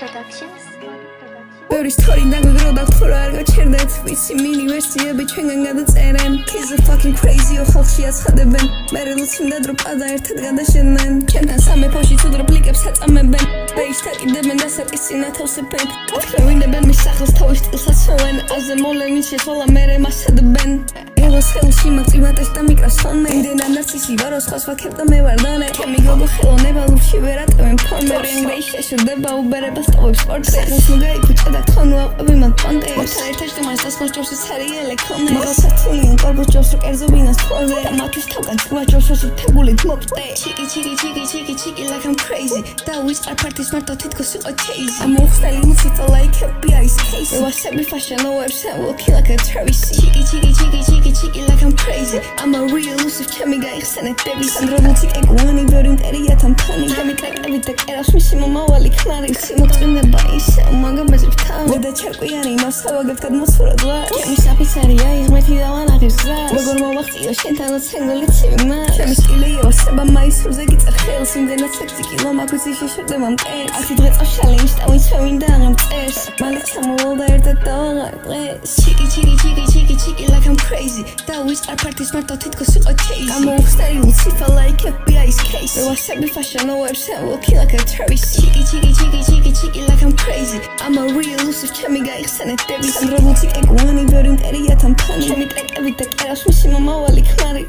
Productions. Ბევრი სტორი დაგვიგროდა თორე არ გაჩერდეთ ვიცი მინი ვერსიები ჩვენგან გადაწერენ Kids are fucking crazy ხალხი აცხადებენ მერე ლუციმ დადროპა და ერთად გადაშენდნენ ჩვენთან სამეფოში ცუდრო პლიკებს აწამებენ ბეიშ დაკიდებენ დასაკისინა თავსებენ ახლევინებენ მის სახელს თავის სტილს აცოვენ აზე მოლენ ვინც შეცვალა მერე მასადებენ ელოს ხელში მაწივატეს და მიკროფონი იმდენა ნარცისი ვარო სხვას ვაქებ და მე ვარ დანე ჩემი გოგო ხელოვნება ლუქში ვერ ატევენ ფორმერი ინგრეი შეშურდება უბერებას ტოვებს სპორტს მოგაიქუჩა და ქონუ აყვები მან პონტე მოთან ერთაშ და მას დასხმოს ჯობს ცარი ელეკონე მოგასათულიან კორბოს ჯობს რო კერძობინას თვალზე და მათთვის თავგან წვა ჯობს რო თაგულით მოკტე ჩიკი like I'm crazy და ვიწყარ ფარტის მარტო თითქოს იყო ჩეიზი ამოხსნელი მუსიკა like FBI-ს case ვასები fashion-ოვებს and looking like a Tracy Chiki like I'm crazy I'm a real elusive ჩემი გაიხსენეთ baby სანდრო მუსიკ ეგუანი ბევრი მტერია თამფანი ჩემი ტრეკები და კერავს მისი მომავალი ხნარი სიმოწყინება ისე მაგამაზებს თან და ჩერკვიანი მასავაგებ გადმოსურად ვარ ჩემი საფიცარია იღმეთი და ვანაღებს ზა როგორ მოვახციო შენთან ოცენგული ცივმა ჩემი სტილი ოსება მაისურზე გიწერ ხელს იმდენად სექსი კილო მაგვიცი შეშურდება მკერს ათი დღე წავშალე ინსტა ვინც ვინდა აღარ მწერს მალე ჩამოვალ და ერთად დავაღარ დღეს Chiki like I'm crazy და ვიწყარ ფარტის მარტო თითქოს იყო ჩეიზი გამოვხსნელი ლუციფა like FBI-ს case ვასები fashion-ოვებს and looking like a Tracy Chiki like I'm crazy I'm a real elusive ჩემი გაიხსენეთ baby სანდრო მუსიკ ეგუანი ბევრი მტერია თამფანი ჩემი ტრეკები და კერავს მისი მომავალი ხნარი